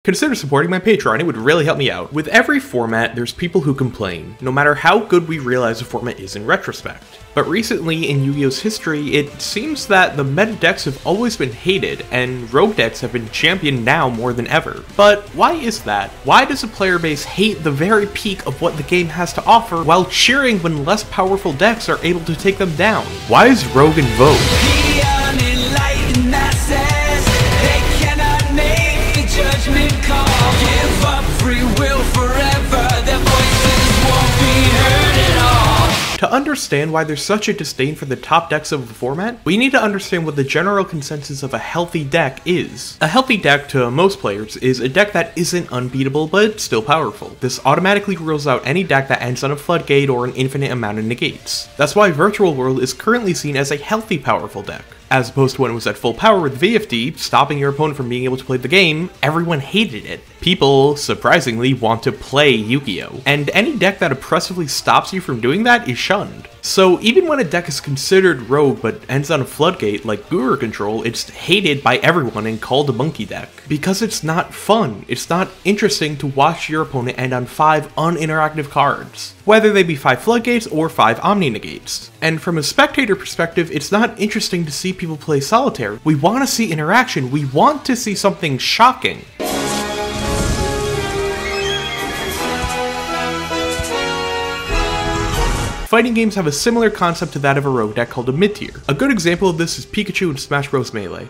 Consider supporting my Patreon, it would really help me out. With every format, there's people who complain, no matter how good we realize a format is in retrospect. But recently, in Yu-Gi-Oh's history, it seems that the meta decks have always been hated, and rogue decks have been championed now more than ever. But why is that? Why does a player base hate the very peak of what the game has to offer, while cheering when less powerful decks are able to take them down? Why is rogue in vogue? Judgment call, give up free will forever, their voices won't be heard at all. To understand why there's such a disdain for the top decks of a format, we need to understand what the general consensus of a healthy deck is. A healthy deck to most players is a deck that isn't unbeatable but still powerful. This automatically rules out any deck that ends on a floodgate or an infinite amount of negates. That's why Virtual World is currently seen as a healthy powerful deck. As opposed to when it was at full power with VFD, stopping your opponent from being able to play the game, everyone hated it. People, surprisingly, want to play Yu-Gi-Oh! And any deck that oppressively stops you from doing that is shunned. So even when a deck is considered rogue but ends on a floodgate like Guru Control, it's hated by everyone and called a monkey deck. Because it's not fun, it's not interesting to watch your opponent end on 5 uninteractive cards, whether they be 5 floodgates or 5 omni negates. And from a spectator perspective, it's not interesting to see people play solitaire. We want to see interaction, we want to see something shocking. Fighting games have a similar concept to that of a rogue deck called a mid-tier. A good example of this is Pikachu in Smash Bros. Melee.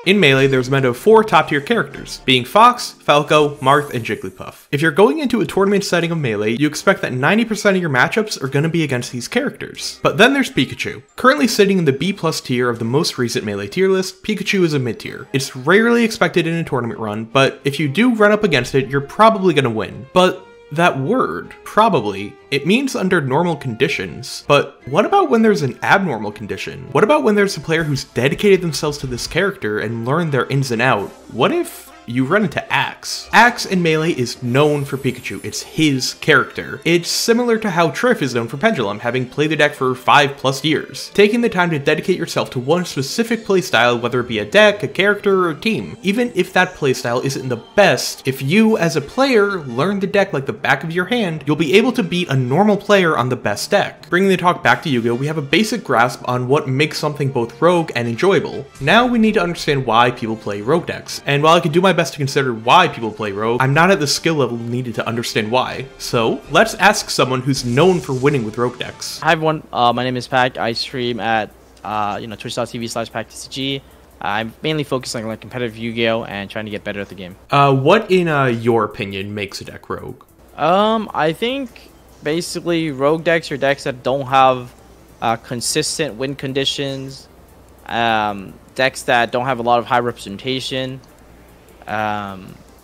In Melee, there's a meta of 4 top-tier characters, being Fox, Falco, Marth, and Jigglypuff. If you're going into a tournament setting of Melee, you expect that 90% of your matchups are going to be against these characters. But then there's Pikachu. Currently sitting in the B+ tier of the most recent Melee tier list, Pikachu is a mid-tier. It's rarely expected in a tournament run, but if you do run up against it, you're probably going to win. But that word, probably, it means under normal conditions, but what about when there's an abnormal condition? What about when there's a player who's dedicated themselves to this character and learned their ins and out? What if you run into Axe? Axe in Melee is known for Pikachu, it's his character. It's similar to how Triff is known for Pendulum, having played the deck for 5+ years. Taking the time to dedicate yourself to one specific playstyle, whether it be a deck, a character, or a team. Even if that playstyle isn't the best, if you as a player learn the deck like the back of your hand, you'll be able to beat a normal player on the best deck. Bringing the talk back to Yu-Gi-Oh, we have a basic grasp on what makes something both rogue and enjoyable. Now we need to understand why people play rogue decks, and while I can do my best to consider why people play rogue, I'm not at the skill level needed to understand why. So let's ask someone who's known for winning with rogue decks. Hi everyone, my name is Pac. I stream at twitch.tv/PacTCG. I'm mainly focusing on competitive Yu-Gi-Oh and trying to get better at the game. What in your opinion makes a deck rogue? I think basically rogue decks are decks that don't have consistent win conditions, decks that don't have a lot of high representation.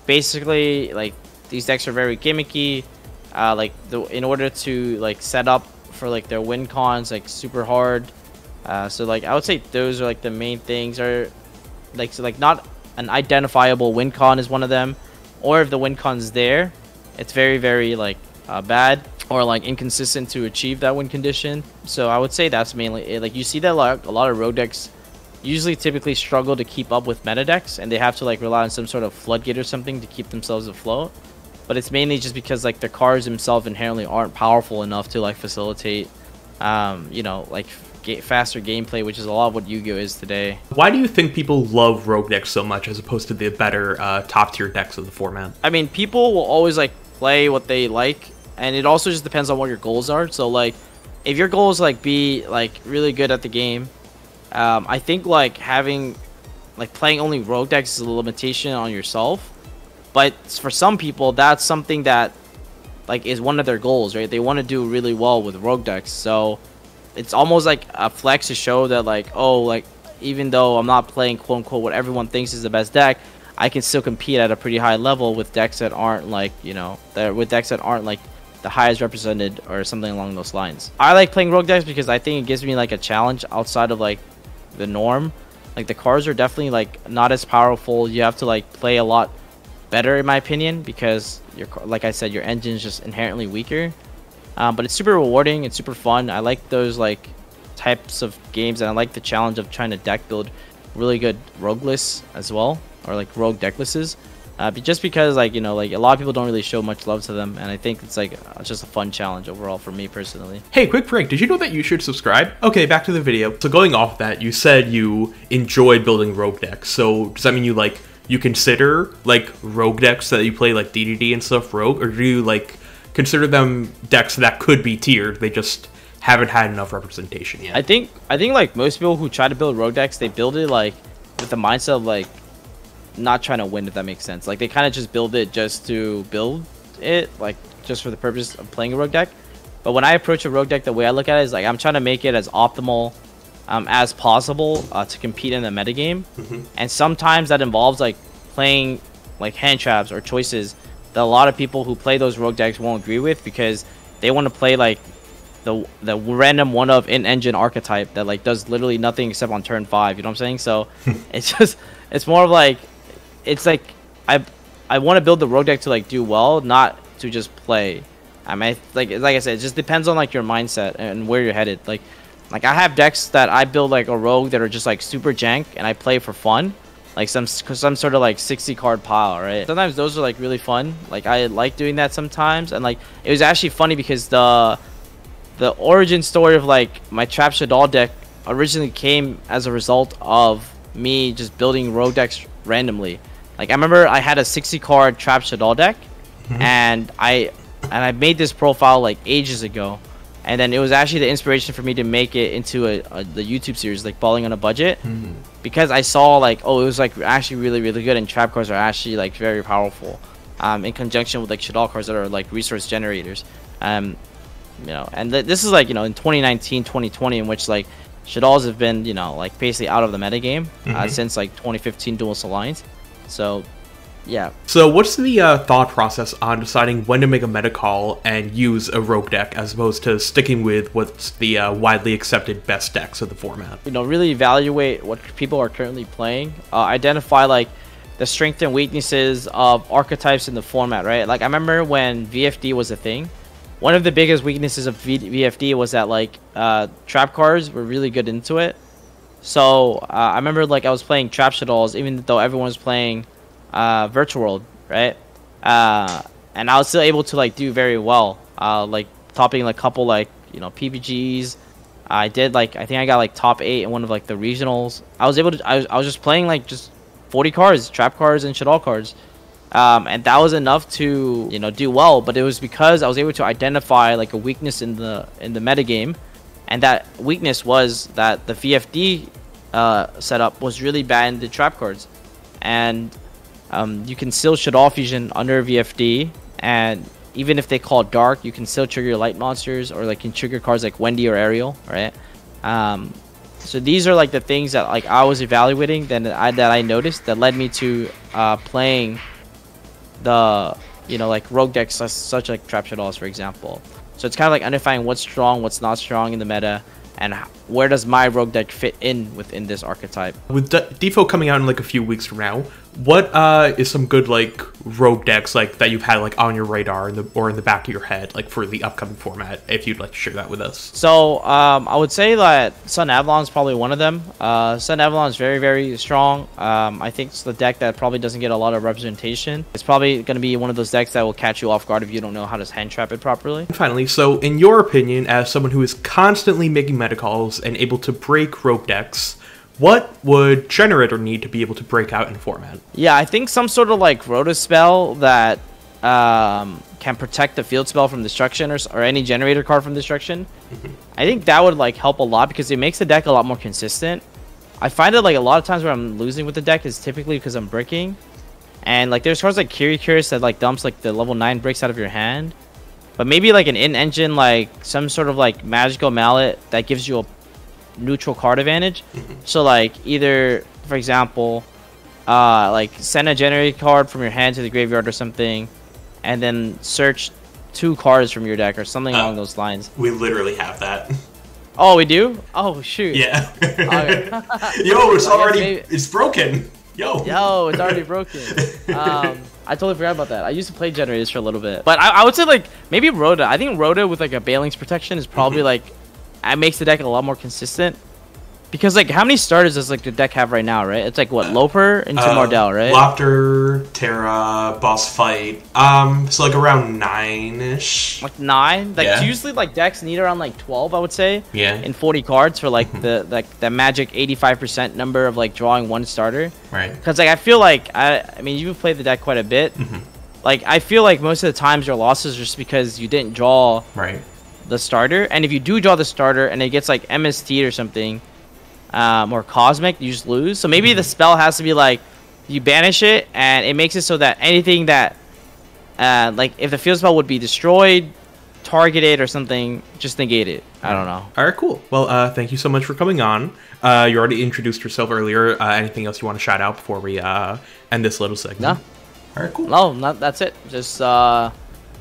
Basically, like, these decks are very gimmicky. In order to set up for their win cons super hard. So I would say those are the main things. Are not an identifiable win con is one of them, or if the win con's there, it's very bad or inconsistent to achieve that win condition. So I would say that's mainly it. You see that a lot of rogue decks usually typically struggle to keep up with meta decks, and they have to rely on some sort of floodgate or something to keep themselves afloat. But it's mainly just because their cards themselves inherently aren't powerful enough to facilitate faster gameplay, which is a lot of what Yu-Gi-Oh is today. Why do you think people love rogue decks so much as opposed to the better top tier decks of the format? I mean, people will always play what they like, and it also just depends on what your goals are. So if your goal is be really good at the game, I think having playing only rogue decks is a limitation on yourself. But for some people, that's something that is one of their goals, right? They want to do really well with rogue decks. So it's almost a flex to show that even though I'm not playing quote unquote what everyone thinks is the best deck, I can still compete at a pretty high level with decks that aren't the highest represented or something along those lines. I like playing rogue decks because I think it gives me a challenge outside of the norm. The cards are definitely not as powerful. You have to play a lot better in my opinion, because like I said, your engine is just inherently weaker. But it's super rewarding, it's super fun. I like those types of games, and I like the challenge of trying to deck build really good rogue lists as well, or rogue deck lists. Just because like like a lot of people don't really show much love to them, and I think it's like just a fun challenge overall for me personally. Hey, quick break. Did you know that you should subscribe? Okay, back to the video. So going off that, you said you enjoy building rogue decks. So does that mean you consider like rogue decks that you play like DDD and stuff rogue, or do you like consider them decks that could be tiered? They just haven't had enough representation yet. I think like most people who try to build rogue decks, they build it like with the mindset of like not trying to win, if that makes sense. Like they kind of just build it just to build it, like just for the purpose of playing a rogue deck. But when I approach a rogue deck, the way I look at it is like I'm trying to make it as optimal as possible to compete in the metagame. And sometimes that involves like playing like hand traps or choices that a lot of people who play those rogue decks won't agree with, because they want to play like the random one of in-engine archetype that like does literally nothing except on turn 5, you know what I'm saying? So it's more of like, it's like I want to build the rogue deck to like do well, not to just play. I mean, like I said, it just depends on like your mindset and where you're headed. Like I have decks that I build like a rogue that are just like super jank, and I play for fun, like some sort of like 60 card pile, right? Sometimes those are like really fun. Like I like doing that sometimes, and like it was actually funny because the origin story of like my Trap Shaddoll deck originally came as a result of me just building rogue decks randomly. Like I remember I had a 60 card Trap Shaddoll deck, and I made this profile like ages ago, and then it was actually the inspiration for me to make it into the YouTube series, like Balling on a Budget, because I saw like, oh, it was like actually really good, and trap cards are actually like very powerful in conjunction with like Shaddoll cards that are like resource generators. And this is like in 2019 2020, in which like Shaddolls have been like basically out of the metagame since like 2015 Duelist Alliance. So yeah. So what's the thought process on deciding when to make a meta call and use a rogue deck as opposed to sticking with what's the widely accepted best decks of the format? Really evaluate what people are currently playing, identify like the strengths and weaknesses of archetypes in the format, right? Like I remember when VFD was a thing, one of the biggest weaknesses of VFD was that like trap cards were really good into it. So I remember like I was playing Trap Shaddolls even though everyone was playing Virtual World, right? And I was still able to like do very well, like topping like a couple like PPGs. I think I got like top 8 in one of like the regionals. I was just playing like just 40 cards, trap cards and Shaddol cards, and that was enough to do well. But it was because I was able to identify like a weakness in the metagame, and that weakness was that the VFD setup was really bad in the trap cards, and you can still Shaddol fusion under VFD, and even if they call dark, you can still trigger light monsters, or like can trigger cards like Wendy or Ariel, right? So these are like the things that like I was evaluating that I noticed that led me to playing the like rogue decks such like Trap Shaddolls, for example. So it's kind of like identifying what's strong, what's not strong in the meta, and where does my rogue deck fit in within this archetype. With Defo coming out in like a few weeks from now, what is some good like rogue decks like that you've had like on your radar or in the back of your head like for the upcoming format, if you'd like to share that with us? So I would say that Sun Avalon is probably one of them. Sun Avalon is very strong. I think it's the deck that probably doesn't get a lot of representation. It's probably going to be one of those decks that will catch you off guard if you don't know how to hand trap it properly. And finally, so in your opinion, as someone who is constantly making meta calls and able to break rogue decks, what would Generator need to be able to break out in the format? Yeah, I think some sort of like Rota spell that can protect the field spell from destruction, or any Generator card from destruction. I think that would like help a lot because it makes the deck a lot more consistent. I find that like a lot of times where I'm losing with the deck is typically because I'm breaking, and like there's cards like Curious that like dumps like the level 9 breaks out of your hand, but maybe like an in-engine like some sort of like Magical Mallet that gives you a neutral card advantage. So like either, for example, like send a generated card from your hand to the graveyard or something, and then search 2 cards from your deck or something along those lines. We literally have that. Oh, we do? Oh shoot. Yeah. Okay. Yo, it's already it's broken. Yo, it's already broken. I totally forgot about that. I used to play generators for a little bit, but I would say like maybe Rota. I think Rota with like a Baling's protection is probably like it makes the deck a lot more consistent, Because like, how many starters does like the deck have right now? Right, it's like what, Loper into Mardell, right? Lopter, Terra, boss fight. So like around 9-ish. Like 9. Like Yeah. usually like decks need around like 12, I would say. Yeah. In 40 cards for like the magic 85% number of like drawing one starter. Right. Because like I feel like I mean you've played the deck quite a bit. Like I feel like most of the times your losses are just because you didn't draw Right. the starter, and if you do draw the starter and it gets like MST or something, or Cosmic, you just lose. So maybe the spell has to be like you banish it, and it makes it so that anything that like if the field spell would be destroyed, targeted, or something, just negate it. I don't know. All right, cool. Well, thank you so much for coming on. You already introduced yourself earlier. Anything else you want to shout out before we end this little segment? No. All right, cool. No, not that's it. Just sub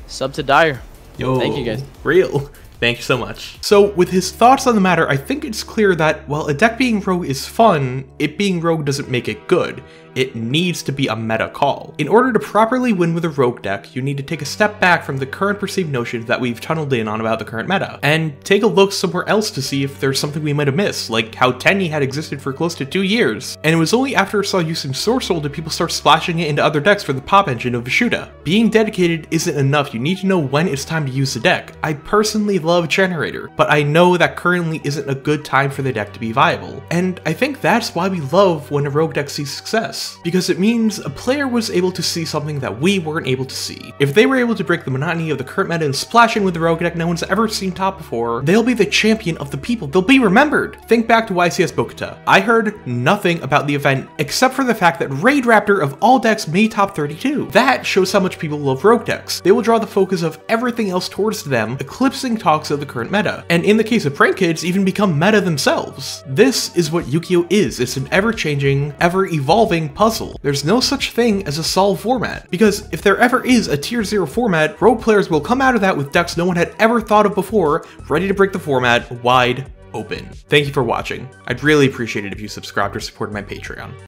to Dire. Yo, Thank you, guys. Real. Thank you so much. So, with his thoughts on the matter, I think it's clear that while a deck being rogue is fun, it being rogue doesn't make it good. It needs to be a meta call. In order to properly win with a rogue deck, you need to take a step back from the current perceived notions that we've tunneled in on about the current meta, and take a look somewhere else to see if there's something we might have missed, like how Tenyi had existed for close to 2 years. And it was only after I saw use in Sorceral did people start splashing it into other decks for the pop engine of Vishuda. Being dedicated isn't enough, you need to know when it's time to use the deck. I personally love Generator, but I know that currently isn't a good time for the deck to be viable. And I think that's why we love when a rogue deck sees success. Because it means a player was able to see something that we weren't able to see. If they were able to break the monotony of the current meta and splash in with the rogue deck no one's ever seen top before, they'll be the champion of the people. They'll be remembered. Think back to YCS Bokata. I heard nothing about the event except for the fact that Raid Raptor of all decks made top 32. That shows how much people love rogue decks. They will draw the focus of everything else towards them, eclipsing talks of the current meta. And in the case of prank kids, even become meta themselves. This is what Yu-Gi-Oh! Is. It's an ever-changing, ever-evolving puzzle. There's no such thing as a solved format, because if there ever is a tier 0 format, rogue players will come out of that with decks no one had ever thought of before, ready to break the format wide open. Thank you for watching. I'd really appreciate it if you subscribed or supported my Patreon.